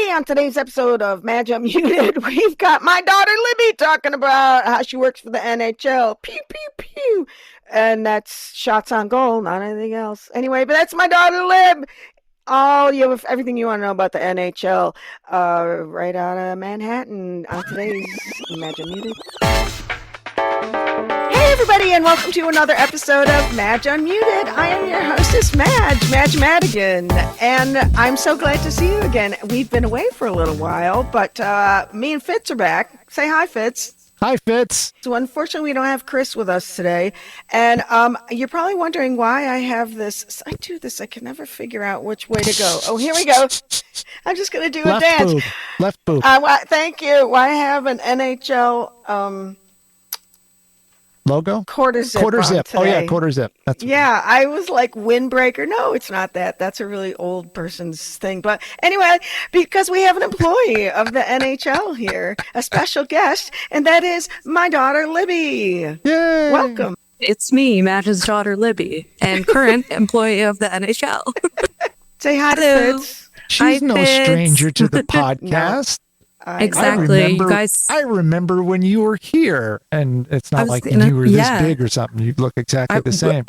everybody. On today's episode of Madge Unmuted, we've got my daughter Libby talking about how she works for the NHL. Pew, pew, pew. And that's shots on goal, not anything else. Anyway, but that's my daughter Lib. Everything you want to know about the NHL right out of Manhattan on today's Madge Unmuted. Hey everybody, and welcome to another episode of Madge Unmuted. I am your hostess, Madge Madigan, and I'm so glad to see you again. We've been away for a little while, but me and Fitz are back. Say hi, Fitz. Hi, Fitz. So unfortunately, we don't have Chris with us today, and you're probably wondering why I have this. I do this. I can never figure out which way to go. Oh, here we go. I'm just going to do a dance. Boob. Left boob. Thank you. I have an NHL logo? Quarter zip. Oh, yeah, quarter zip. Yeah, I was like windbreaker. No, it's not that. That's a really old person's thing. But anyway, because we have an employee of the NHL here, a special guest, and that is my daughter, Libby. Yay! Welcome. It's me, Madge's daughter, Libby, and current employee of the NHL. Say hi to Fitz. She's no stranger to the podcast. Exactly. I remember when you were here, and it's not like when you were this big or something. You look exactly the same.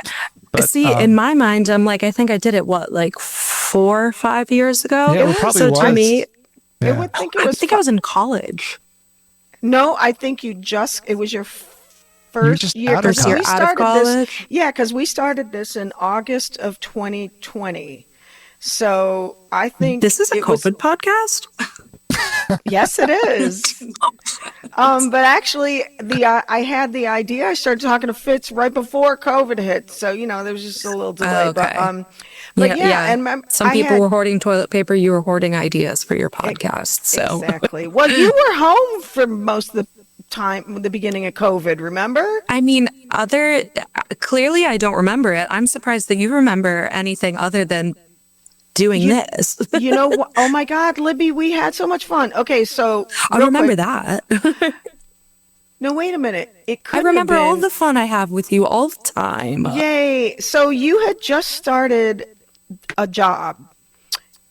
But, in my mind, I'm like, I think I did it, 4 or 5 years ago? Yeah, it probably was. To me, I think I was in college. No, I think it was your first year. Out of college? Because we started this in August of 2020. So I think this is a COVID podcast? Yes, it is. But actually, I had the idea. I started talking to Fitz right before COVID hit, so there was just a little delay. Okay. But and some people were hoarding toilet paper. You were hoarding ideas for your podcast. So exactly. Well, you were home for most of the time, the beginning of COVID. Remember? I mean, clearly, I don't remember it. I'm surprised that you remember anything other than doing this. Oh my God, Libby, we had so much fun. Okay, so I remember that. No, wait a minute. I remember all the fun I have with you all the time. Yay. So you had just started a job.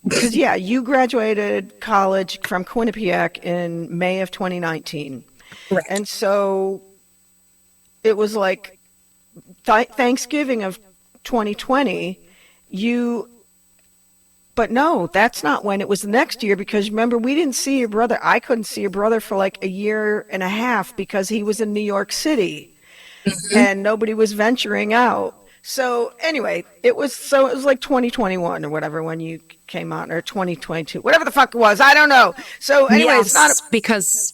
Because, you graduated college from Quinnipiac in May of 2019. Right. And so it was like Thanksgiving of 2020, But no, that's not when. It was the next year, because remember, we didn't see your brother. I couldn't see your brother for like a year and a half because he was in New York City and nobody was venturing out. So anyway, it was like 2021 or whatever when you came out, or 2022, whatever the fuck it was. I don't know. So anyway, yes, it's not because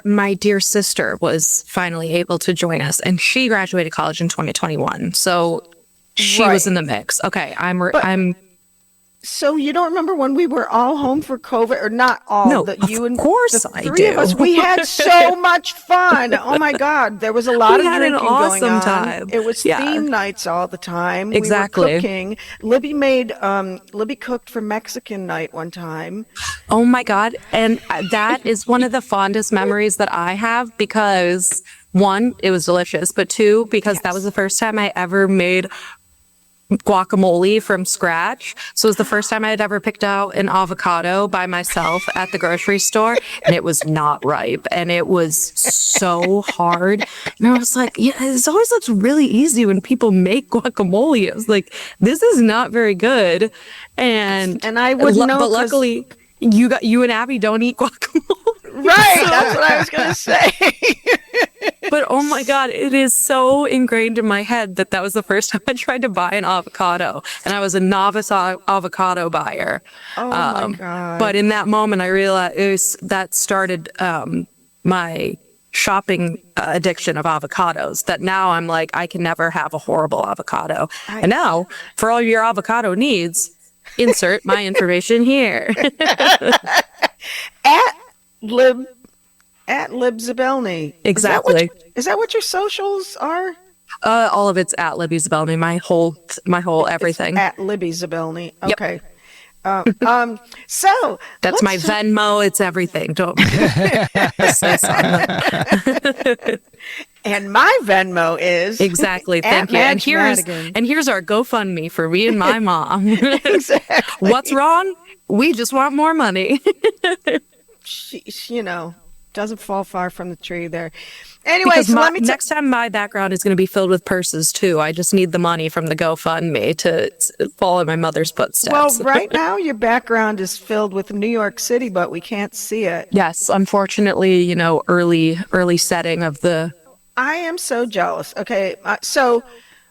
my dear sister was finally able to join us, and she graduated college in 2021. So she was in the mix. Okay, So you don't remember when we were all home for COVID, or not all? No, of course I do. The three of us, we had so much fun. Oh my God, there was a lot of drinking going on. We had an awesome time. It was theme nights all the time. Exactly. We were cooking. Libby cooked for Mexican night one time. Oh my God, and that is one of the fondest memories that I have, because one, it was delicious, but two, because that was the first time I ever made guacamole from scratch. So it was the first time I had ever picked out an avocado by myself at the grocery store, and it was not ripe, and it was so hard. And I was like, it always looks really easy when people make guacamole. I was like, this is not very good. And I wouldn't know, but luckily you and Abby don't eat guacamole. Right, that's what I was gonna say. But oh my God, it is so ingrained in my head that was the first time I tried to buy an avocado, and I was a novice avocado buyer. Oh my God. But in that moment, I realized that started my shopping addiction of avocados, that now I'm like, I can never have a horrible avocado. And now, for all your avocado needs, insert my information here. At Libby Zabelny. Exactly. Is that what your socials are? All of it's at Libby Zabelny. My whole everything. It's at Libby Zabelny. Okay. Yep. So that's my Venmo. It's everything. Don't say something. And my Venmo is exactly. Thank you. And here's our GoFundMe for me and my mom. Exactly. What's wrong? We just want more money. She, doesn't fall far from the tree there. Anyway, because so next time my background is going to be filled with purses too. I just need the money from the GoFundMe to follow my mother's footsteps. Well, right now your background is filled with New York City, but we can't see it. Yes, unfortunately, early setting of the. I am so jealous. Okay, so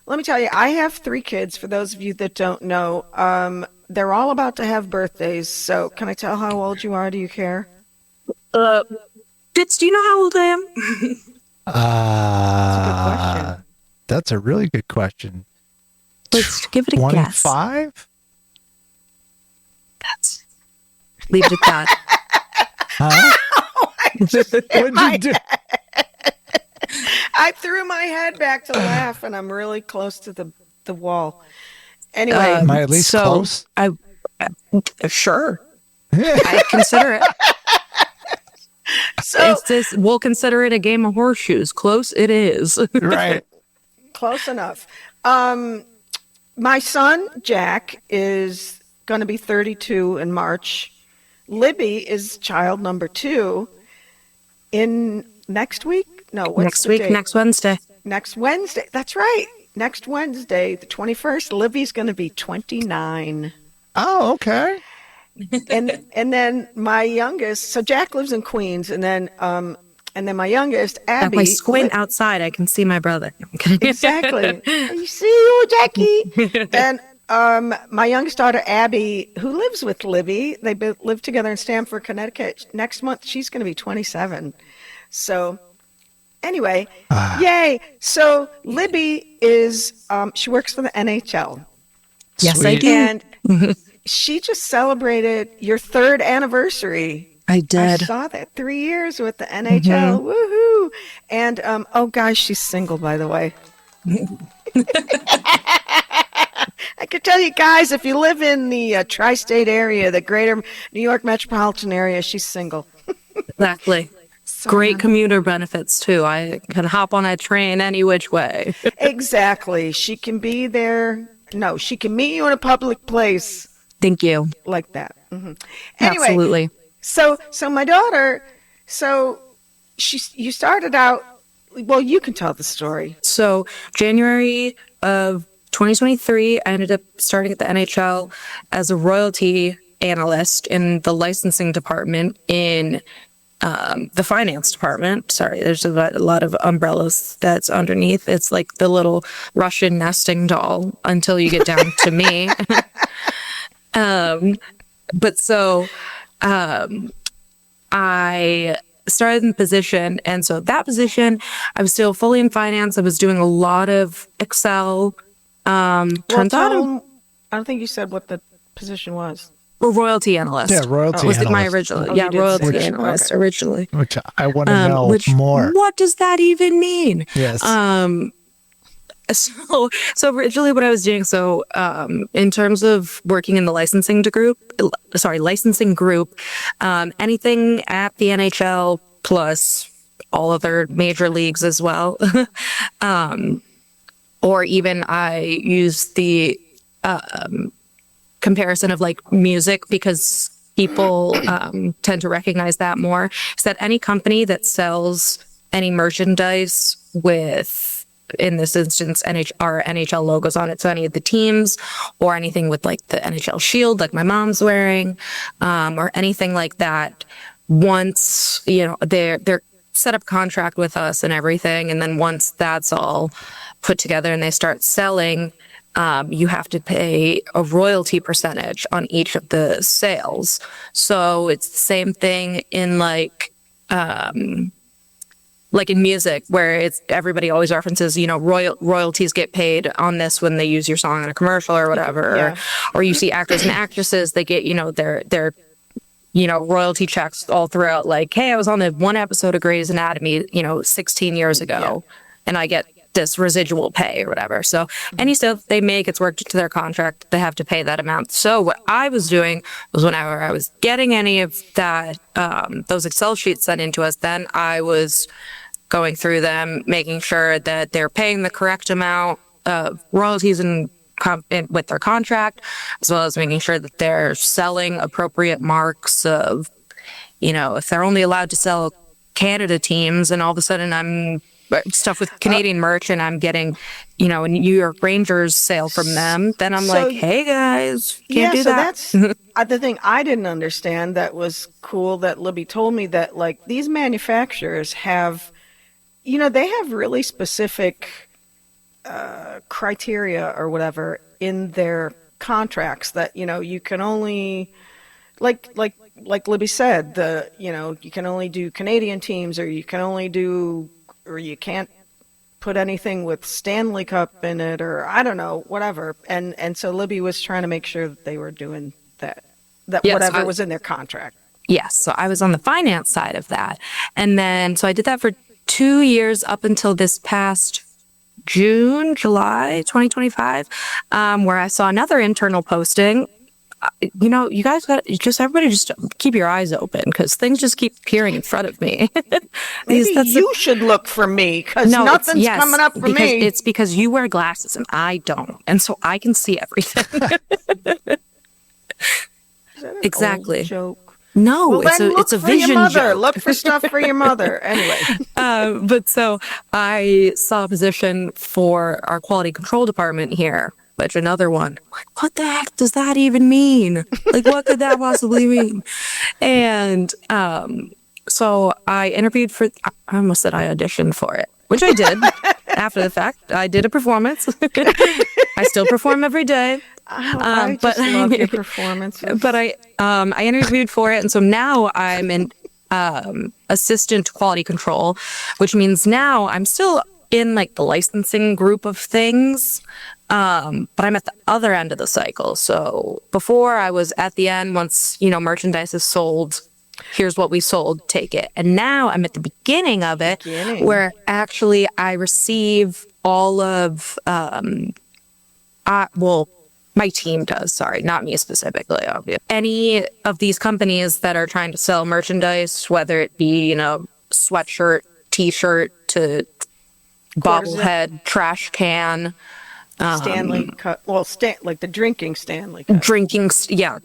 let me tell you, I have 3 kids. For those of you that don't know, they're all about to have birthdays. So can I tell how old you are? Do you care? Fitz, do you know how old I am? That's a good question. That's a really good question. Let's give it a guess. 25? Leave it at that. Huh? What'd you do? I threw my head back to laugh, and I'm really close to the wall. Anyway, am I at least close? Sure. I consider it. So we'll consider it a game of horseshoes. Close it is. Right. Close enough. My son, Jack, is going to be 32 in March. Libby is child number 2 in next week. No, what's next week, date? next Wednesday. Next Wednesday. That's right. Next Wednesday, the 21st, Libby's going to be 29. Oh, okay. And then my youngest, so Jack lives in Queens, and then my youngest, Abby. If I squint outside, I can see my brother. Exactly. You see you, Jackie. And my youngest daughter, Abby, who lives with Libby, they live together in Stamford, Connecticut. Next month, she's going to be 27. So anyway, yay. So Libby is, she works for the NHL. Yes, Sweet. I do. And she just celebrated your 3rd anniversary. I did. I saw that 3 years with the NHL. Mm-hmm. Woohoo! And oh gosh, she's single, by the way. I could tell you guys, if you live in the tri-state area, the greater New York metropolitan area, she's single. Exactly. So, great commuter benefits too. I can hop on a train any which way. Exactly. She can be there. No, she can meet you in a public place. Thank you. Like that. Mm-hmm. Anyway, absolutely. So my daughter, you started out, well, you can tell the story. So January of 2023, I ended up starting at the NHL as a royalty analyst in the licensing department in the finance department. Sorry, there's a lot of umbrellas that's underneath. It's like the little Russian nesting doll until you get down to me. But so I started in the position, and so that position, I was still fully in finance. I was doing a lot of Excel. I don't think you said what the position was. A royalty analyst. Yeah, royalty was analyst. My original. Royalty analyst originally. Which I want to know more. What does that even mean? Yes. So originally what I was doing, in terms of working in the licensing group, anything at the NHL plus all other major leagues as well. Or even I use the comparison of like music, because people tend to recognize that more. Is that any company that sells any merchandise with, in this instance, NHL logos on it, so any of the teams, or anything with like the NHL shield, like my mom's wearing, or anything like that, once they're set up contract with us and everything, and then once that's all put together and they start selling, you have to pay a royalty percentage on each of the sales. So it's the same thing in like in music, where it's everybody always references, royalties get paid on this when they use your song in a commercial or whatever. Yeah. Or you see actors and actresses, they get, their royalty checks all throughout. Like, hey, I was on the one episode of Grey's Anatomy, 16 years ago, and I get this residual pay or whatever. So any stuff they make, it's worked into their contract, they have to pay that amount. So what I was doing was, whenever I was getting any of that, those Excel sheets sent into us, then I was going through them, making sure that they're paying the correct amount of royalties and with their contract, as well as making sure that they're selling appropriate marks of, if they're only allowed to sell Canada teams, and all of a sudden I'm stuff with Canadian merch and I'm getting, a New York Rangers sale from them, then I'm like, hey guys, can't do that. That's the thing I didn't understand that was cool that Libby told me, that like these manufacturers have, they have really specific criteria or whatever in their contracts that, you can only, like Libby said, you can only do Canadian teams, or you can't put anything with Stanley Cup in it, or I don't know, whatever. And so Libby was trying to make sure that they were doing that yes, whatever was in their contract. Yes. So I was on the finance side of that. And then, so I did that for 2 years up until this past July 2025, where I saw another internal posting. You guys everybody just keep your eyes open, because things just keep appearing in front of me. Maybe you should look for me, because nothing's coming up for me. It's because you wear glasses and I don't, and so I can see everything. Is that an exactly. old joke? No, well, it's a vision joke. Look for stuff for your mother. Anyway. But so I saw a position for our quality control department here, which another one, like, what the heck does that even mean? Like, what could that possibly mean? And so I interviewed for, I almost said I auditioned for it, which I did after the fact. I did a performance. I still perform every day. I just love your performances. But I interviewed for it, and so now I'm an assistant quality control, which means now I'm still in like the licensing group of things, but I'm at the other end of the cycle. So before I was at the end, once merchandise is sold, here's what we sold, take it. And now I'm at the beginning of it, where actually I receive all of my team does, sorry, not me specifically. Any of these companies that are trying to sell merchandise, whether it be, sweatshirt, t-shirt, to bobblehead, trash can. Stanley Cup. Well, like the drinking Stanley Cup.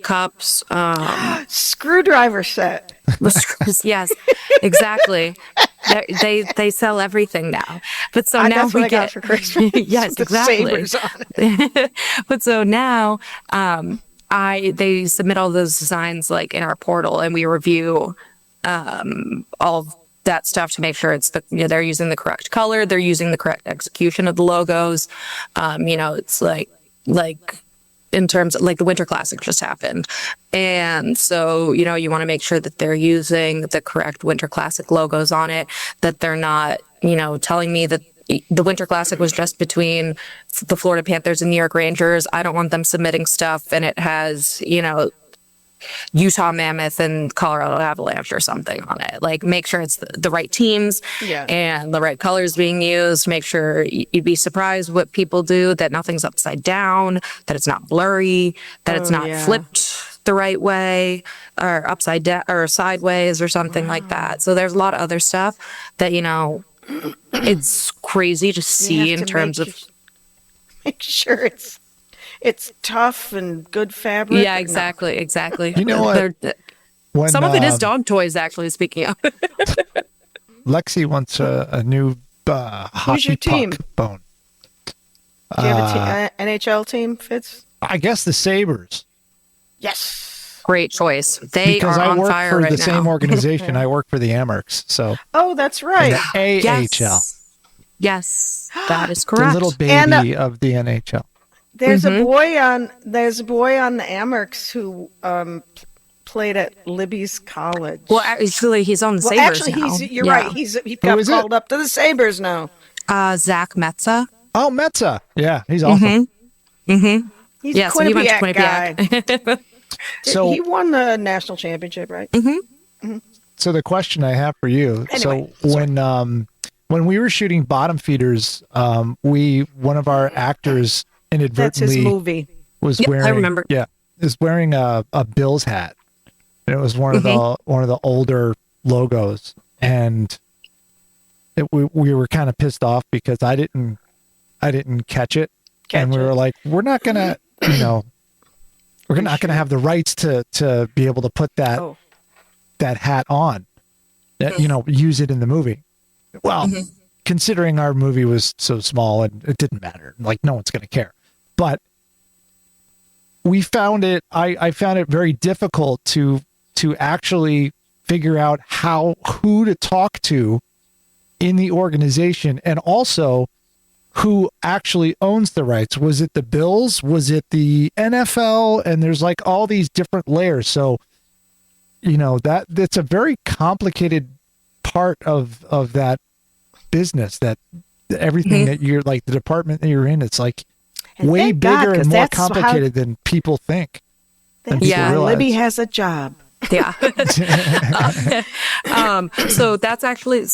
Cups. Screwdriver set. Yes, exactly. They sell everything now. But so now that's what I got for Christmas. Yes, exactly. Sabers on it. But so now they submit all those designs like in our portal, and we review all of that stuff to make sure it's they're using the correct color, they're using the correct execution of the logos. It's like in terms of like the Winter Classic just happened. And so, you want to make sure that they're using the correct Winter Classic logos on it, that they're not, telling me that the Winter Classic was just between the Florida Panthers and New York Rangers. I don't want them submitting stuff and it has, Utah Mammoth and Colorado Avalanche or something on it. Like, make sure it's the right teams and the right colors being used. Make sure you'd be surprised what people do, that nothing's upside down, that it's not blurry, that it's not flipped the right way or upside down or sideways or something like that. So there's a lot of other stuff that, it's crazy to see in terms of make sure it's tough and good fabric. Yeah, exactly. You know what? Some of it is dog toys, actually, speaking of. Lexi wants a new hockey puck bone. Do you have an NHL team, Fitz? I guess the Sabres. Yes. Great choice. They are on fire right now. Because I work for the same organization. I work for the Amerks. So. Oh, that's right. The AHL. Yes, that is correct. The little baby of the NHL. There's a boy on the Amerks who played at Libby's college. Well, actually, he's on the Sabres now. You're right. He got called up to the Sabres now. Zach Metza. Oh, Metza. Yeah, he's awesome. He's a Quinnipiac, so he went to Quinnipiac guy. So he won the national championship, right? So the question I have for you. Anyway, when we were shooting Bottom Feeders, one of our actors inadvertently that's his movie. Was wearing. I remember. Yeah, is wearing a Bills hat, and it was one of the older logos. And we were kind of pissed off because I didn't catch it. And we were like, we're not going to, we're not going to have the rights to be able to put that hat on, use it in the movie. Well, considering our movie was so small and it didn't matter, like no one's going to care. But we found it, I found it very difficult to actually figure out who to talk to in the organization, and also who actually owns the rights. Was it the Bills? Was it the NFL? And there's like all these different layers. So, that's a very complicated part of that business, that everything that you're like, the department that you're in, it's like way bigger and more complicated than people think. Libby has a job. Yeah. So that's actually,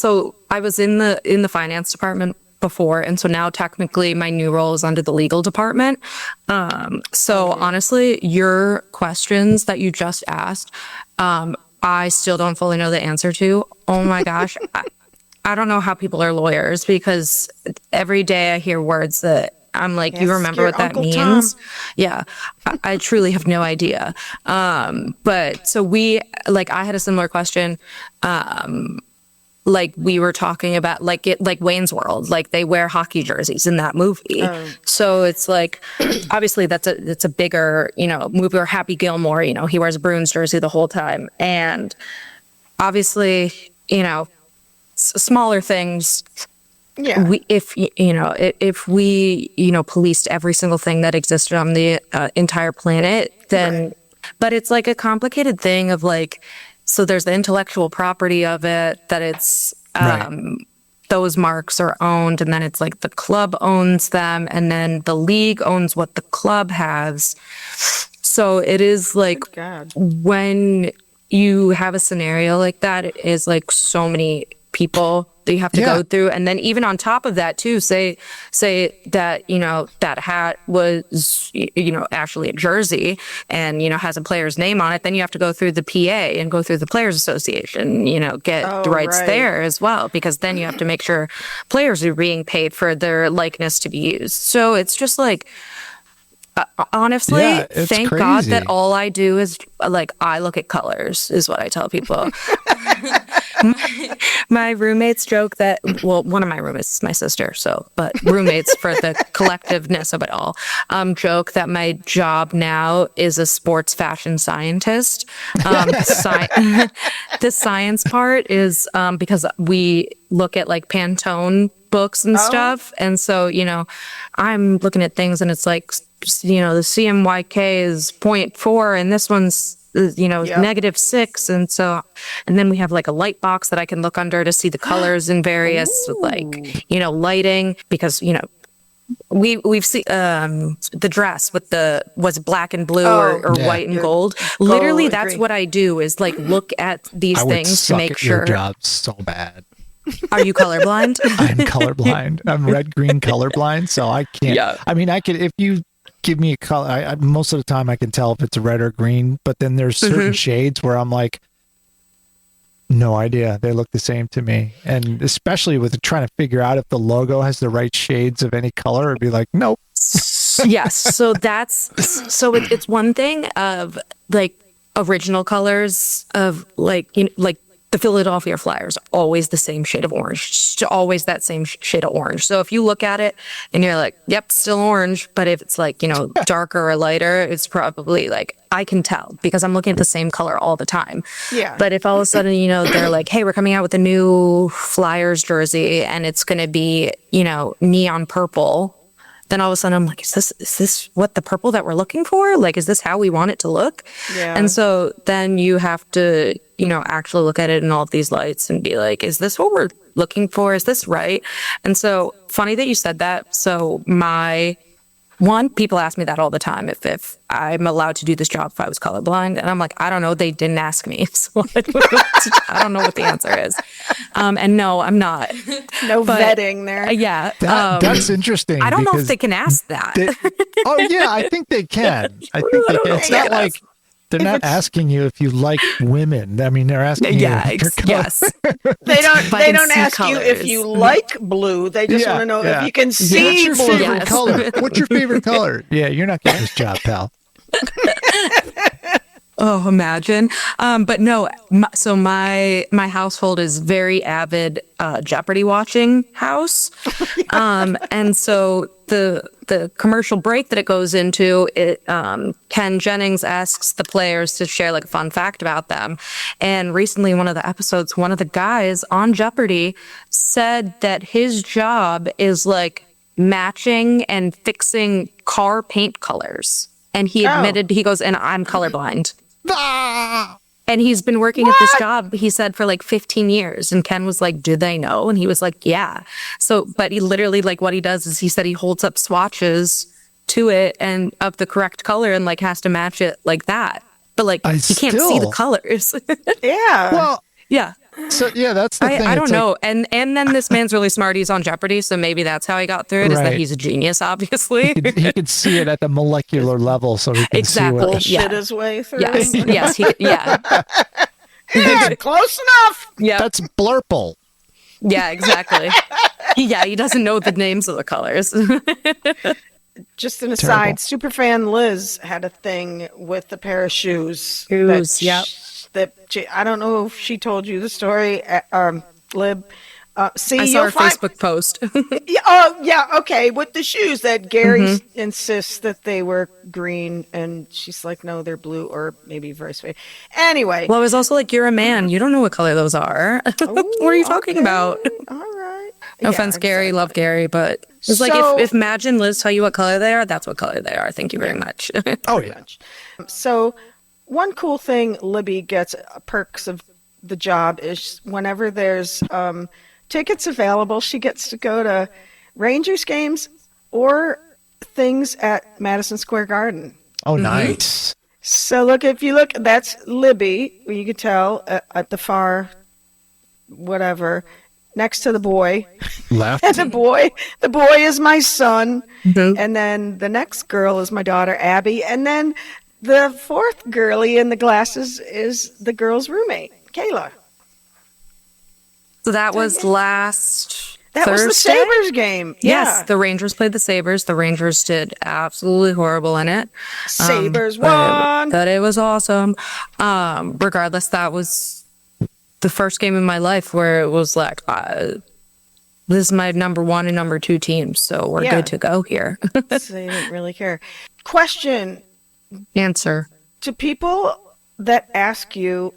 I was in the finance department before, and so now technically my new role is under the legal department. So honestly, your questions that you just asked, I still don't fully know the answer to. Oh my gosh. I don't know how people are lawyers, because every day I hear words that I'm like, you remember what that means? Tom. Yeah. I truly have no idea. But so I had a similar question. Like we were talking about like Wayne's World, like they wear hockey jerseys in that movie. So it's like, obviously it's a bigger, movie, or Happy Gilmore, he wears a Bruins jersey the whole time. And obviously, smaller things. Yeah. If we policed every single thing that existed on the entire planet, then, but it's like a complicated thing of like, so there's the intellectual property of it, that it's, those marks are owned, and then it's like the club owns them, and then the league owns what the club has. So it is like, when you have a scenario like that, it is like so many people that you have to go through. And then even on top of that too, say that, that hat was, actually a jersey and, has a player's name on it. Then you have to go through the PA and go through the Players Association, get the rights there as well, because then you have to make sure players are being paid for their likeness to be used. So it's just like, honestly, thank crazy. God that all I do is like, I look at colors is what I tell people. My roommates joke that, well, one of my roommates is my sister, but roommates for the collectiveness of it all, joke that my job now is a sports fashion scientist. The science part is because we look at like Pantone books and stuff. And so, I'm looking at things and it's like, the CMYK is 0.4 and this one's -6, and then we have like a light box that I can look under to see the colors in various lighting, because we've seen the dress with was black and blue or white and gold. Literally, that's what I do, is like look at these things to make sure. Your job so bad. Are you colorblind? I'm colorblind. I'm red-green colorblind, so I can't. Yeah. I mean, I could, if you give me a color, most of the time I can tell if it's a red or green, but then there's certain shades where I'm like, no idea. They look the same to me. And especially with trying to figure out if the logo has the right shades of any color, it'd be like, nope. Yes. So it's one thing of like original colors of like, like the Philadelphia Flyers, always the same shade of orange, always that same shade of orange. So if you look at it and you're like, yep, still orange. But if it's like, darker or lighter, it's probably like, I can tell because I'm looking at the same color all the time. Yeah. But if all of a sudden, they're like, hey, we're coming out with a new Flyers jersey and it's going to be, neon purple. Then all of a sudden I'm like, is this what the purple that we're looking for? Like, is this how we want it to look? Yeah. And so then you have to, actually look at it in all of these lights and be like, is this what we're looking for? Is this right? And so funny that you said that. So people ask me that all the time, if I'm allowed to do this job if I was colorblind. And I'm like, I don't know. They didn't ask me. So I don't know what the answer is. And no, I'm not. No vetting there. Yeah. That's interesting. I don't know if they can ask that. I think they can. I think they can. It's not like They're not asking you if you like women. I mean, they're asking you if you're yes. They don't ask colors. you if you like blue. They just want to know if you can see What's your blue. favorite color? What's your favorite color? Yeah, you're not getting this job, pal. Oh, imagine. But no, so my household is very avid Jeopardy watching house. And so the commercial break that it goes into, Ken Jennings asks the players to share like a fun fact about them. And recently, one of the episodes, one of the guys on Jeopardy said that his job is like matching and fixing car paint colors. And he admitted, he goes, and I'm colorblind. And he's been working at this job, he said, for like 15 years. And Ken was like, do they know? And he was like, yeah. So, but he literally, like, what he does is he said he holds up swatches to it and of the correct color and like has to match it like that. But like, he can't see the colors. Yeah. Well, yeah. So yeah, that's the thing. I don't know. And then this man's really smart. He's on Jeopardy, so maybe that's how he got through it. Is that he's a genius? Obviously, he could see it at the molecular level, so he can see what bullshit his way through. Yes, yes, yeah, close enough. Yeah, that's blurple. Yeah, exactly. He doesn't know the names of the colors. Just an aside, superfan Liz had a thing with a pair of shoes. I don't know if she told you the story, Lib. I saw her Facebook post. Okay. With the shoes that Gary insists that they were green, and she's like, no, they're blue, or maybe vice versa. Anyway. Well, I was also like, you're a man. You don't know what color those are. What are you talking about? All right. No offense, Gary. Love Gary, but it's like if Madge and Liz tell you what color they are, that's what color they are. Thank you very much. Oh, yeah. So one cool thing Libby gets perks of the job is whenever there's tickets available, she gets to go to Rangers games or things at Madison Square Garden. Oh, nice. So if you look, that's Libby. You can tell at the far, whatever, next to the boy. Left. And the boy is my son. And then the next girl is my daughter, Abby. And then the fourth girlie in the glasses is the girl's roommate, Kayla. So that was last That Thursday? was the Sabres game. Yes, the Rangers played the Sabres. The Rangers did absolutely horrible in it. Sabres won. But it was awesome. Regardless, that was the first game in my life where it was like, this is my number one and number two teams, so we're good to go here. So they didn't really care. Question. Answer. To people that ask you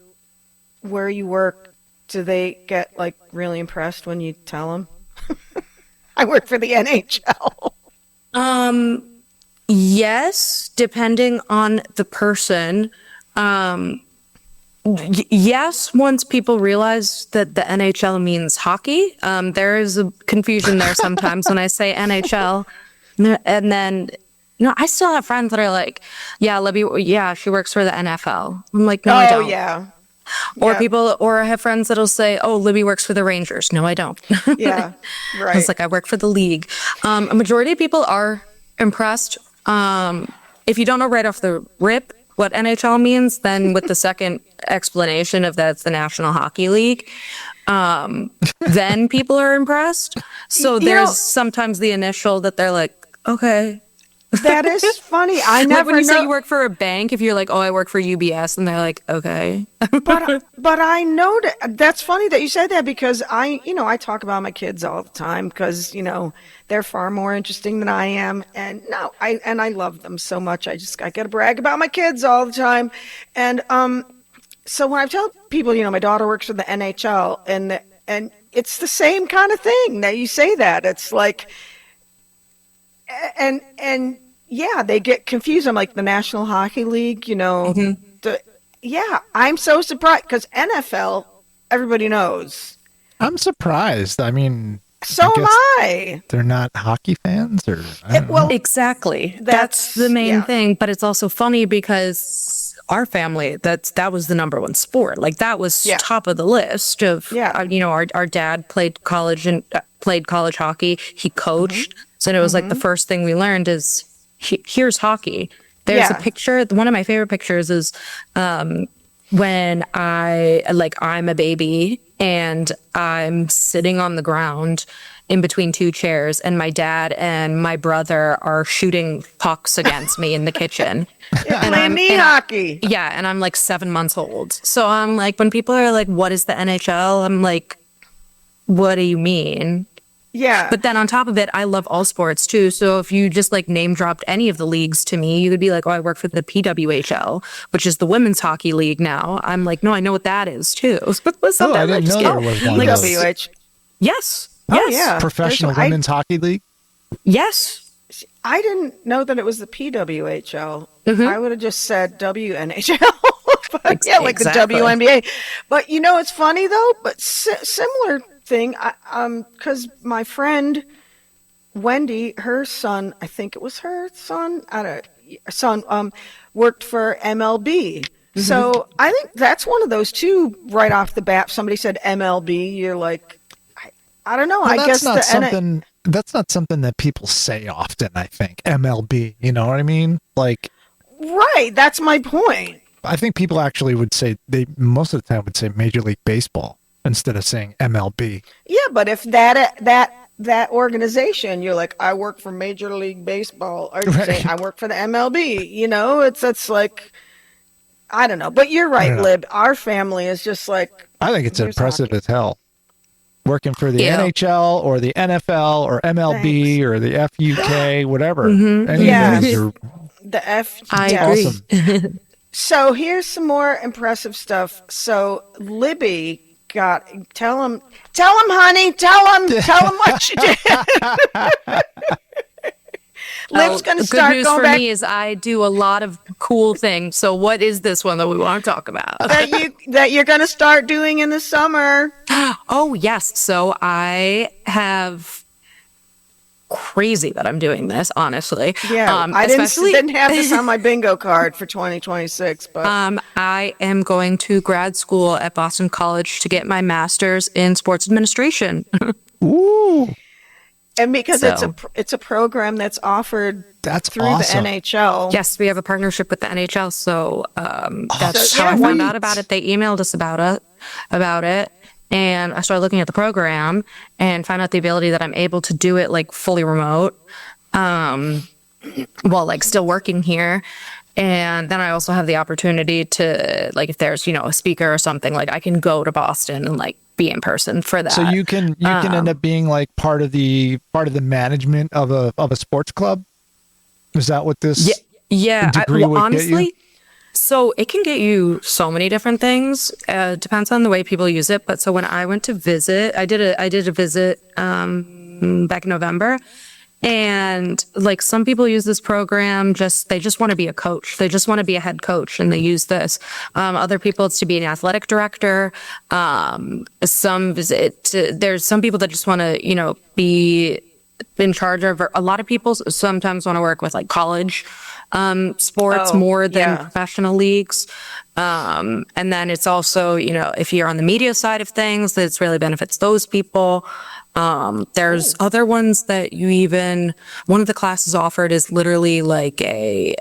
where you work, do they get like really impressed when you tell them? I work for the NHL. Yes, depending on the person. Yes, once people realize that the NHL means hockey, there is a confusion there sometimes when I say NHL. And then, I still have friends that are like, yeah, Libby, she works for the NFL. I'm like, no, I don't. Yeah. Or I have friends that'll say, oh, Libby works for the Rangers. No, I don't. Yeah, right. It's like, I work for the league. A majority of people are impressed. If you don't know right off the rip what NHL means, then with the second explanation of that it's the National Hockey League, then people are impressed. So there's sometimes the initial that they're like, okay. That is funny. I never like when you know. say you work for a bank, if you're like, oh, I work for UBS, and they're like, okay. but I know that's funny that you said that because I talk about my kids all the time because, they're far more interesting than I am. And I love them so much. I got to brag about my kids all the time. And so when I tell people, my daughter works for the NHL and it's the same kind of thing that you say that. It's like, and they get confused. I'm like, the National Hockey League, I'm so surprised because NFL, everybody knows. I'm surprised. I mean, so am I. They're not hockey fans, or exactly. That's the main thing. But it's also funny because our family, that was the number one sport. Like that was top of the list of. Our dad played college hockey. He coached, so it was like the first thing we learned is here's hockey. There's a picture. One of my favorite pictures is when I'm a baby and I'm sitting on the ground in between two chairs, and my dad and my brother are shooting pucks against me in the kitchen. Hockey. Yeah, and I'm like 7 months old. So I'm like, when people are like, what is the NHL? I'm like, what do you mean? Yeah. But then on top of it, I love all sports too. So if you just like name dropped any of the leagues to me, you would be like, oh, I work for the PWHL, which is the women's hockey league now. I'm like, no, I know what that is too. I didn't know there was one. PWH. Yes. Oh, yeah. Professional Women's Hockey League? Yes. I didn't know that it was the PWHL. Mm-hmm. I would have just said WNHL. But yeah, like exactly. The WNBA. But you know, it's funny though, but similar thing. Because my friend Wendy, her son, I think it was her son, worked for MLB. Mm-hmm. So I think that's one of those two right off the bat. Somebody said MLB, you're like, I don't know. Well, I guess that's not something that people say often, I think. MLB, you know what I mean? Like, right, that's my point. I think people actually would say, they most of the time would say Major League Baseball instead of saying MLB. Yeah, but if that organization, you're like, I work for Major League Baseball, or you're saying I work for the MLB, you know, it's like, I don't know. But you're right, Lib. Our family is just like, I think it's impressive as hell. Working for the NHL or the NFL or MLB or the FUK, whatever. Mm-hmm. The F. I agree. Awesome. So here's some more impressive stuff. So Libby got, tell him, honey, tell him what you did. Liv's going to start going back. Good news for me is I do a lot of cool things. So what is this one that we want to talk about? that you're going to start doing in the summer? Oh, yes. So I have crazy that I'm doing this, honestly. Yeah, I didn't have this on my bingo card for 2026. But I am going to grad school at Boston College to get my master's in sports administration. Ooh. And because it's a program that's offered through awesome. the NHL. Yes, we have a partnership with the NHL. So that's how I found out about it. They emailed us about it. And I started looking at the program and found out the ability that I'm able to do it like fully remote while like still working here. And then I also have the opportunity to, like, if there's, you know, a speaker or something, like I can go to Boston and like be in person for that. So you can end up being like part of the management of a sports club. Is that what this degree would honestly get you? So it can get you so many different things. Depends on the way people use it. But so when I went to visit, I did a visit back in November. And like some people use this program, they just want to be a coach. They just want to be a head coach and they use this. Other people, it's to be an athletic director. There's some people that just want to, you know, be in charge of, a lot of people sometimes want to work with like college sports more than professional leagues. And then it's also, you know, if you're on the media side of things, that really benefits those people. There's other ones that one of the classes offered is literally like a,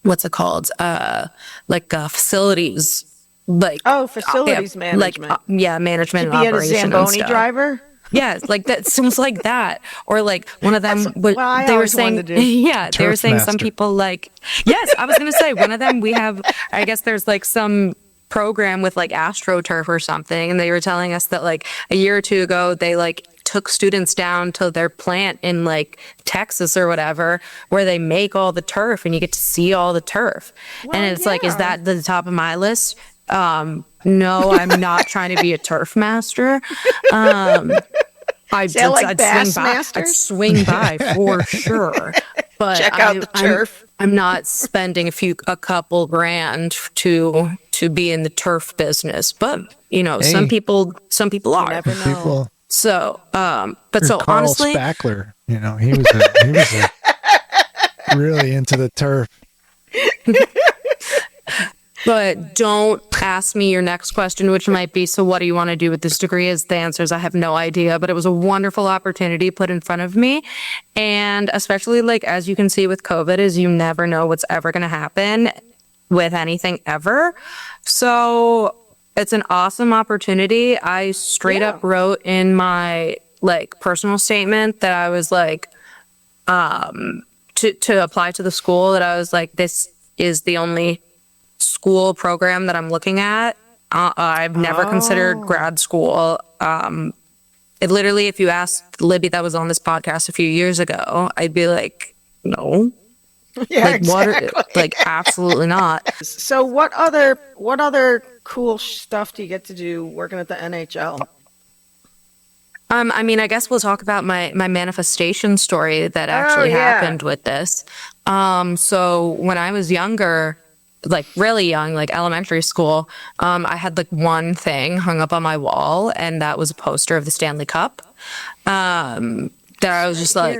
what's it called? Like facilities, like, facilities management. Like, management and to be operation. A Zamboni driver? Yeah, like that seems like that. Or like one of them, they were saying, they were saying some people like, yes, I was going to say one of them, I guess there's like some program with like AstroTurf or something. And they were telling us that like a year or two ago, they like took students down to their plant in like Texas or whatever, where they make all the turf and you get to see all the turf. Well, and it's like, is that the top of my list? No, I'm not trying to be a turf master. I'd swing by for sure. But check out the turf. I'm not spending a couple grand to be in the turf business. But you know, some people are. Never know. So, but so Carl honestly, Spackler, you know, he was really into the turf. But don't ask me your next question, which might be, so what do you want to do with this degree? As the answer is, I have no idea, but it was a wonderful opportunity put in front of me. And especially like, as you can see with COVID, is you never know what's ever going to happen with anything ever. So it's an awesome opportunity. I straight up wrote in my like personal statement that I was like, to apply to the school, that I was like, this is the only school program that I'm looking at. I've never considered grad school. It literally, if you asked Libby that was on this podcast a few years ago, I'd be like, no. Yeah, like exactly. like absolutely not. So what other cool stuff do you get to do working at the NHL? I mean, I guess we'll talk about my manifestation story that actually happened with this. So when I was younger, like really young, like elementary school, I had like one thing hung up on my wall, and that was a poster of the Stanley Cup. That I was just like,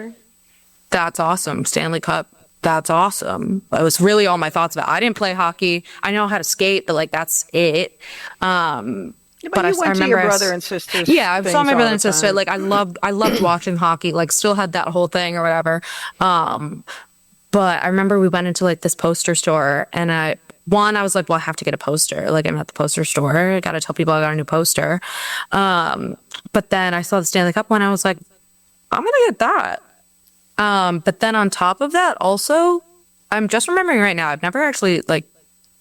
that's awesome. Stanley Cup. That's awesome. It was really all my thoughts about. I didn't play hockey. I know how to skate, but like, that's it. But you went to your brother and sister's. Yeah, I saw my brother and sister. Like I loved watching hockey. Like still had that whole thing or whatever. But I remember we went into like this poster store, and I was like, well, I have to get a poster. Like I'm at the poster store. I got to tell people I got a new poster. But then I saw the Stanley Cup one. I was like, I'm gonna get that. But then on top of that, also, I'm just remembering right now, I've never actually like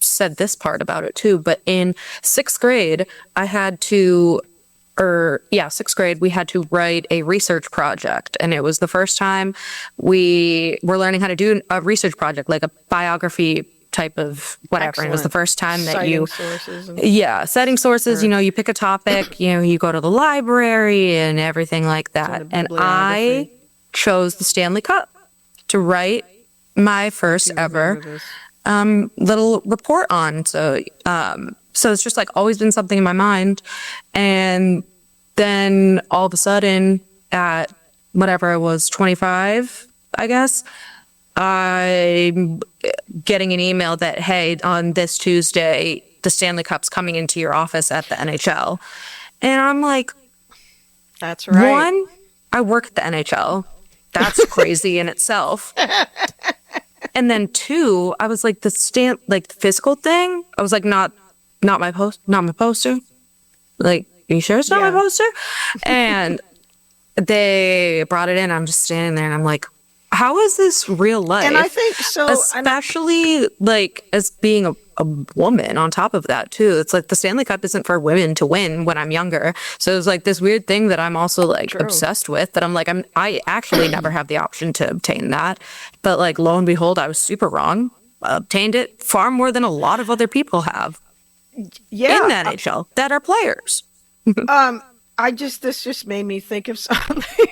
said this part about it too, but in sixth grade, sixth grade, we had to write a research project. And it was the first time we were learning how to do a research project, like a biography type of whatever. Excellent. And it was the first time that setting sources, you pick a topic, you go to the library and everything like that. And I chose the Stanley Cup to write my first ever little report on. So it's just like always been something in my mind. And then all of a sudden at whatever I was, 25, I guess, I'm getting an email that, hey, on this Tuesday, the Stanley Cup's coming into your office at the NHL. And I'm like, that's right. One, I work at the NHL. That's crazy in itself. And then two, I was like, the physical thing, I was like, not my poster. Like, are you sure it's not my poster? And they brought it in. I'm just standing there and I'm like, how is this real life? And I think so. Especially like as being a woman on top of that too. It's like the Stanley Cup isn't for women to win when I'm younger. So it's like this weird thing that I'm also like obsessed with, that I'm like, I actually never have the option to obtain that. But like, lo and behold, I was super wrong. Obtained it far more than a lot of other people have in the NHL that are players. This just made me think of something.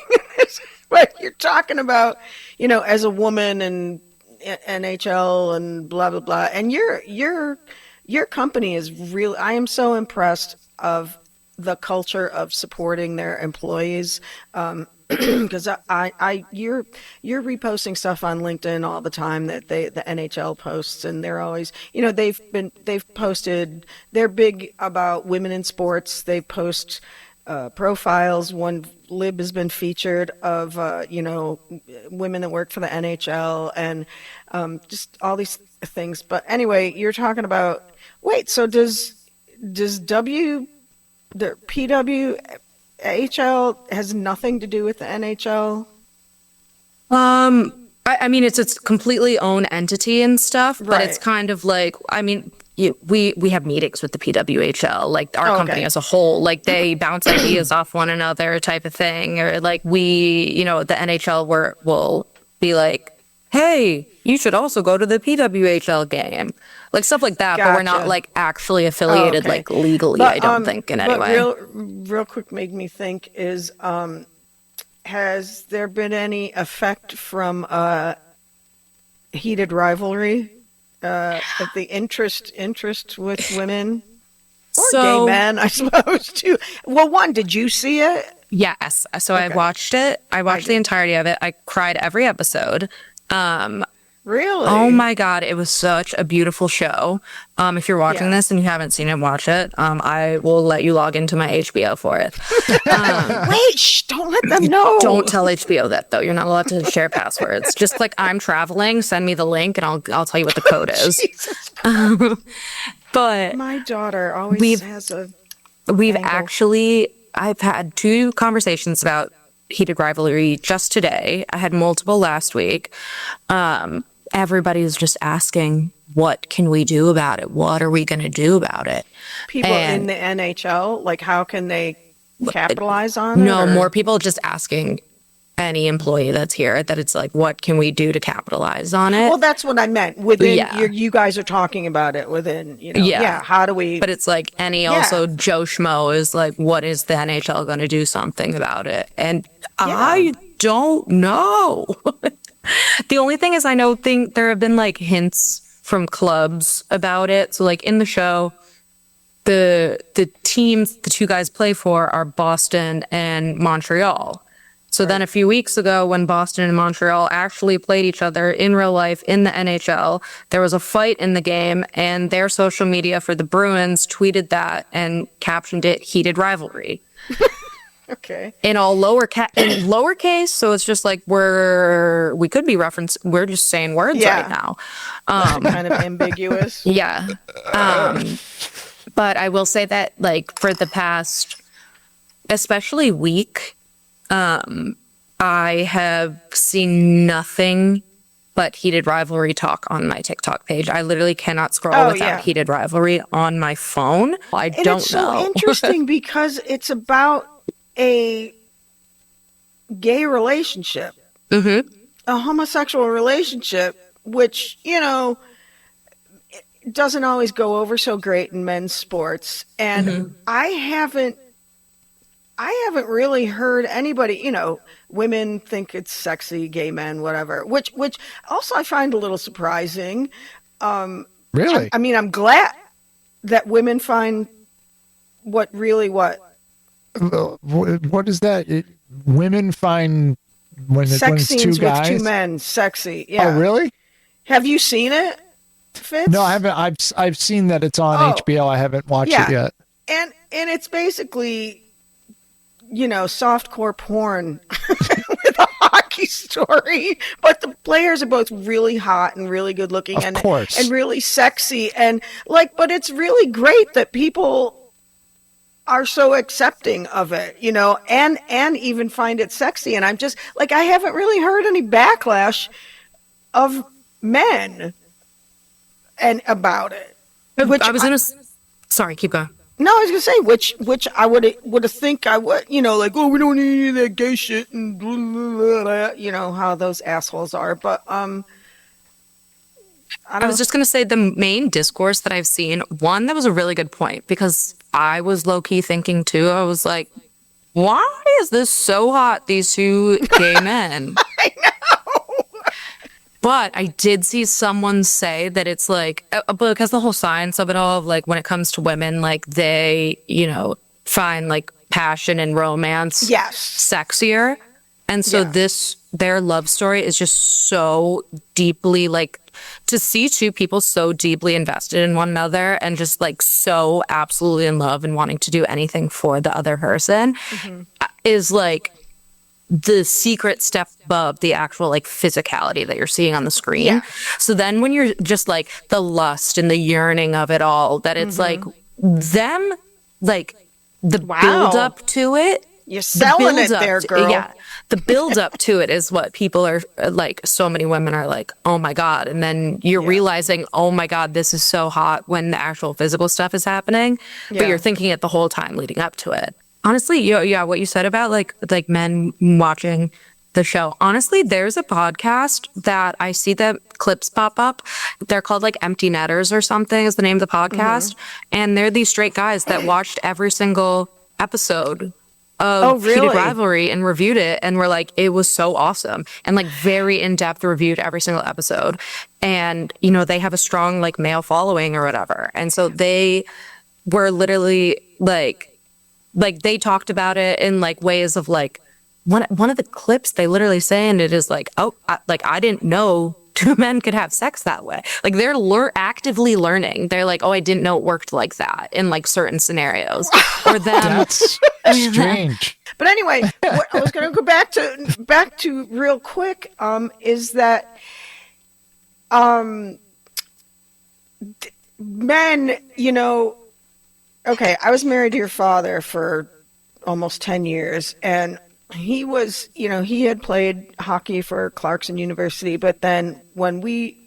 What you're talking about, as a woman and NHL and blah blah blah, and your company is really. I am so impressed of the culture of supporting their employees, because you're reposting stuff on LinkedIn all the time that the NHL posts, and they're always, they've posted. They're big about women in sports. They post profiles. One Lib has been featured of women that work for the NHL, and just all these things. But anyway, you're talking about, so does the PWHL has nothing to do with the NHL? I mean, it's its completely own entity and stuff, but it's kind of like, I mean, we have meetings with the PWHL, like our company as a whole, like they bounce ideas off one another type of thing. Or like the NHL will be like, hey, you should also go to the PWHL game. Like stuff like that, but we're not like actually affiliated like legally, I don't think in any way. Real quick made me think is, has there been any effect from heated rivalry? Of the interest with women or gay men, I suppose, too. Well, did you see it? Yes. So I watched it. I watched the entirety of it. I cried every episode. Really? Oh my God, it was such a beautiful show. If you're watching this and you haven't seen it, watch it. I will let you log into my HBO for it. Wait, don't let them know. Don't tell HBO that though. You're not allowed to share passwords. Just like I'm traveling, send me the link and I'll tell you what the code is. But my daughter always has a. I've had 2 conversations about Heated Rivalry just today. I had multiple last week. Everybody's just asking, what can we do about it? What are we going to do about it? People in the NHL, like how can they capitalize on it? No, more people just asking any employee that's here that it's like, what can we do to capitalize on it? Well, that's what I meant. Within, you guys are talking about it within, how do we? But it's like also Joe Schmo is like, what is the NHL going to do something about it? And I don't know. The only thing is there have been like hints from clubs about it. So like in the show, the teams the 2 guys play for are Boston and Montreal. So then a few weeks ago when Boston and Montreal actually played each other in real life in the NHL, there was a fight in the game and their social media for the Bruins tweeted that and captioned it Heated Rivalry. Okay. In all lowercase, so it's just like we're just saying words right now. Kind of ambiguous. Yeah. But I will say that like for the past, especially week, I have seen nothing but Heated Rivalry talk on my TikTok page. I literally cannot scroll without Heated Rivalry on my phone. Don't know. It's so interesting because it's about a gay relationship, a homosexual relationship, which, doesn't always go over so great in men's sports. And I haven't really heard anybody, women think it's sexy, gay men, whatever, which also I find a little surprising. Really? I'm glad that women find what is that? Women find when it's 2 guys? with 2 men sexy. Yeah. Oh, really? Have you seen it, Fitz? No, I haven't. I've seen that it's on HBO. I haven't watched it yet. And it's basically, softcore porn with a hockey story, but the players are both really hot and really good looking and really sexy and but it's really great that people are so accepting of it, and even find it sexy. And I'm just I haven't really heard any backlash of men and about it. Sorry, keep going. No, I was gonna say which I would have think I would, we don't need any of that gay shit and blah, blah, blah, how those assholes are. But I was just gonna say the main discourse that I've seen. One, that was a really good point because I was low key thinking too. I was like, why is this so hot? These 2 gay men. I know. But I did see someone say that it's because the whole science of it all, when it comes to women, they, find passion and romance sexier. And so their love story is just so deeply to see 2 people so deeply invested in one another and just so absolutely in love and wanting to do anything for the other person is the secret step above the actual physicality that you're seeing on the screen. Yeah. So then when you're just the lust and the yearning of it all, that it's them, the build up to it. You're selling it there, girl. Yeah. The build up to it is what people are so many women are oh my God. And then you're realizing, oh my God, this is so hot when the actual physical stuff is happening, but you're thinking it the whole time leading up to it. Honestly, what you said about men watching the show. Honestly, there's a podcast that I see the clips pop up. They're called Empty Netters or something is the name of the podcast. And they're these straight guys that watched every single episode of Heated Rivalry and reviewed it and were it was so awesome and very in-depth reviewed every single episode. And, they have a strong male following or whatever. And so they were literally they talked about it in ways of one of the clips they literally say, and it is I didn't know two men could have sex that way. Like they're actively learning. They're like, oh, I didn't know it worked like that in like certain scenarios. Or them. That's strange. But anyway, what I was going to go back to real quick is that men, okay, I was married to your father for almost 10 years, and he was, he had played hockey for Clarkson University, but then when we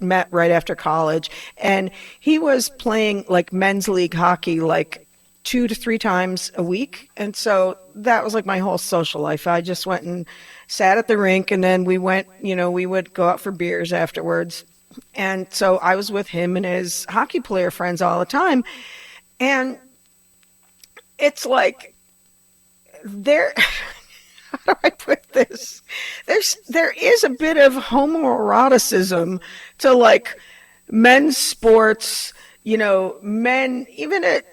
met right after college, and he was playing like men's league hockey like 2 to 3 times a week, and so that was like my whole social life. I just went and sat at the rink, and then we went, we would go out for beers afterwards, and so I was with him and his hockey player friends all the time, and it's like how do I put this? There is a bit of homoeroticism to like men's sports, men, even at,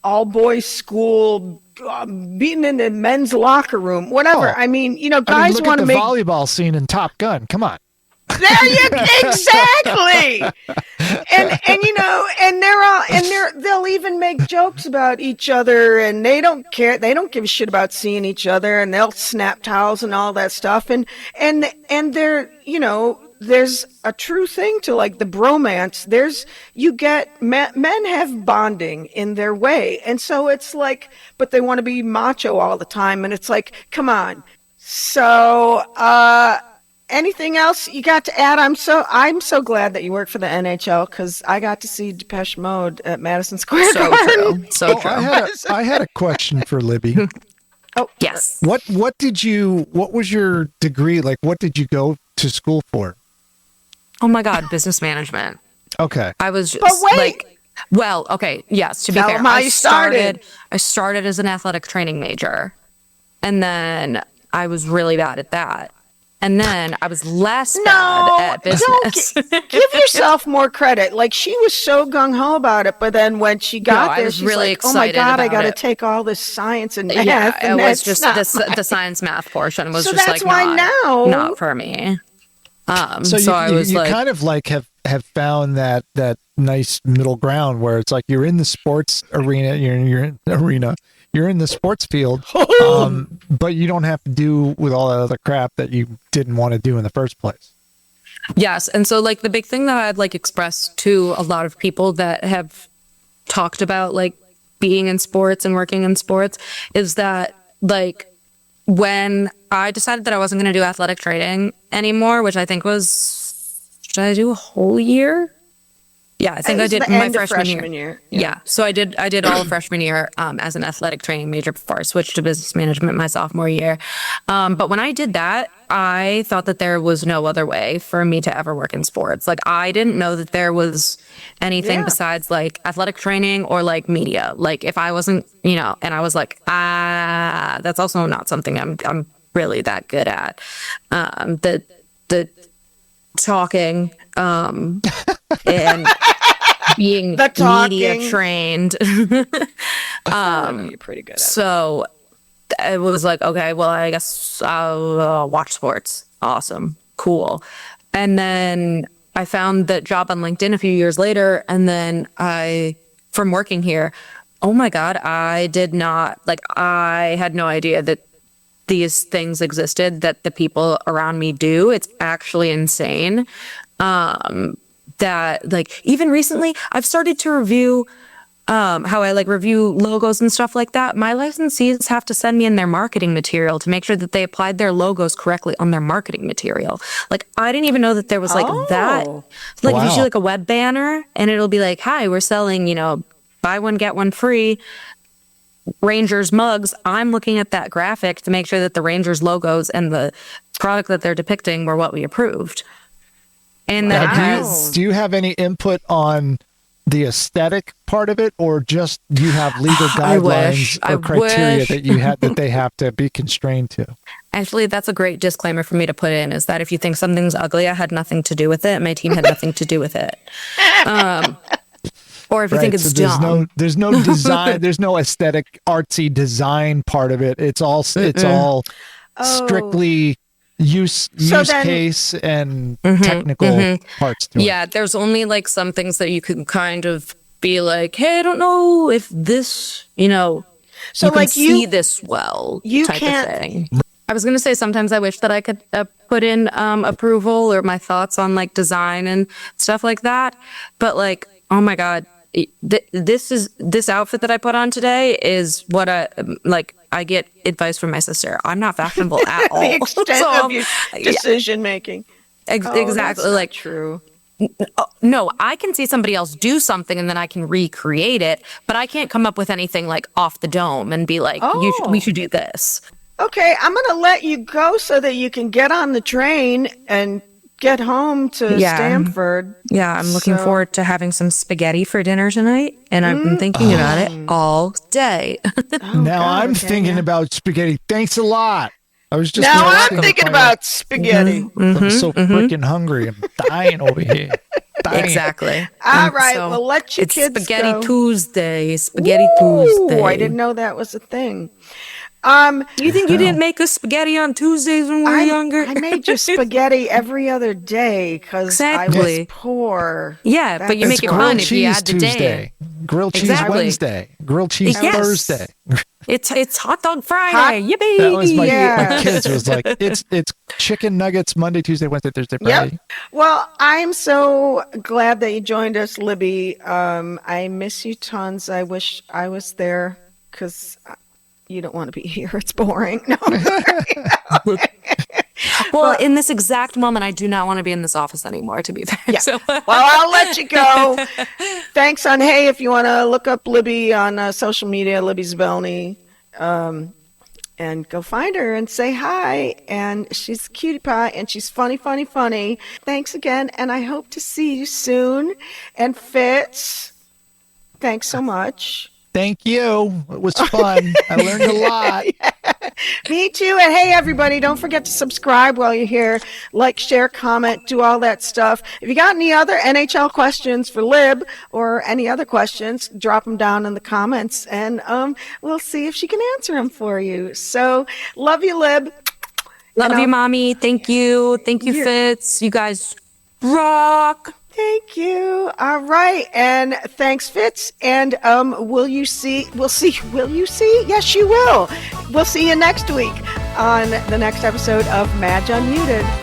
all boys school, being in the men's locker room, whatever. Oh, guys look want to at the make volleyball scene in Top Gun. Come on. There you exactly. They'll even make jokes about each other, and they don't care. They don't give a shit about seeing each other, and they'll snap towels and all that stuff. And they're, there's a true thing to like the bromance. Men have bonding in their way. And so it's like, but they want to be macho all the time. And it's like, come on. So, anything else you got to add? I'm so glad that you work for the NHL, because I got to see Depeche Mode at Madison Square Garden. So true. I had a question for Libby. Oh, yes. What was your degree? Like, what did you go to school for? Oh my God, business management. Okay. I was just But wait. Okay, yes, to be Tell fair. them how you started. I started as an athletic training major, and then I was really bad at that. And then I was less bad at business. Give yourself more credit. Like, she was so gung-ho about it, but then when she got there, she's really like, excited. oh my God, I got to it. take all this science and math. Yeah, and it was just not the science math portion was so just that's like why not for me. So you kind of like have found that nice middle ground where it's like you're in the sports arena, you're in the sports field, but you don't have to do with all that other crap that you didn't want to do in the first place. Yes, and so like the big thing that I'd like expressed to a lot of people that have talked about like being in sports and working in sports is that like when I decided that I wasn't going to do athletic training anymore, which I think should I do a whole year? Yeah, I think I did my freshman year. Yeah. So I did all of freshman year as an athletic training major before I switched to business management my sophomore year. But when I did that, I thought that there was no other way for me to ever work in sports. Like I didn't know that there was anything besides like athletic training or like media. Like if I wasn't, and I was like, that's also not something I'm really that good at. The talking and being media trained. You're pretty good at it. So it was like, okay, well, I guess I'll watch sports. Awesome. Cool. And then I found that job on LinkedIn a few years later. And then from working here, oh my God, I had no idea that these things existed that the people around me do. It's actually insane. That like even recently I've started to review how I like review logos and stuff like that. My licensees have to send me in their marketing material to make sure that they applied their logos correctly on their marketing material. Like I didn't even know that there was like that. Like if you see like a web banner and it'll be like, hi, we're selling, buy one, get one free Rangers mugs. I'm looking at that graphic to make sure that the Rangers logos and the product that they're depicting were what we approved. And that do you have any input on the aesthetic part of it, or just you have legal guidelines or criteria that they have to be constrained to? Actually, that's a great disclaimer for me to put in, is that if you think something's ugly, I had nothing to do with it. My team had nothing to do with it. Or if you think it's dumb. There's no design, there's no aesthetic, artsy design part of it. It's all strictly, use case and technical parts to it. Yeah, there's only like some things that you can kind of be like, hey, I don't know if this, so you like can see this well, you type of thing. I was going to say, sometimes I wish that I could put in approval or my thoughts on like design and stuff like that. But like, oh my God, this outfit that I put on today is what I get advice from my sister. I'm not fashionable at all. The extent of your decision making. Exactly. That's like true. No, I can see somebody else do something and then I can recreate it, but I can't come up with anything like off the dome and be like, we should do this. Okay, I'm going to let you go so that you can get on the train and get home to Stamford. Yeah, I'm looking forward to having some spaghetti for dinner tonight, and I've been thinking about it all day. I'm thinking about spaghetti. Thanks a lot. I was just I'm thinking about spaghetti. I'm so freaking hungry. I'm dying over here. Exactly. All right, well, let your it's kids Spaghetti go. Tuesday. Spaghetti Tuesday. I didn't know that was a thing. You think you didn't make us spaghetti on Tuesdays when we were younger? I made you spaghetti every other day because I was poor. Yeah, but you make it fun if you add the day. Grilled cheese Wednesday. Grilled cheese Thursday. It's hot dog Friday. Yippee! That was my kids. Was like it's chicken nuggets Monday, Tuesday, Wednesday, Thursday, Friday. Yep. Well, I'm so glad that you joined us, Libby. I miss you tons. I wish I was there because you don't want to be here. It's boring. No. Well, in this exact moment, I do not want to be in this office anymore, to be fair. Yeah. So. Well, I'll let you go. Thanks, on. Hey, if you want to look up Libby on social media, Libby Zabelny, and go find her and say hi. And she's a cutie pie, and she's funny. Thanks again, and I hope to see you soon. And Fitz, thanks so much. Thank you. It was fun. I learned a lot. Me too. And hey, everybody, don't forget to subscribe while you're here. Like, share, comment, do all that stuff. If you got any other NHL questions for Lib or any other questions, drop them down in the comments and we'll see if she can answer them for you. So, love you, Lib. Love you, Mommy. Thank you. Thank you, Fitz. You guys rock. Thank you. All right. And thanks, Fitz. And will you see? Yes, you will. We'll see you next week on the next episode of Madge Unmuted.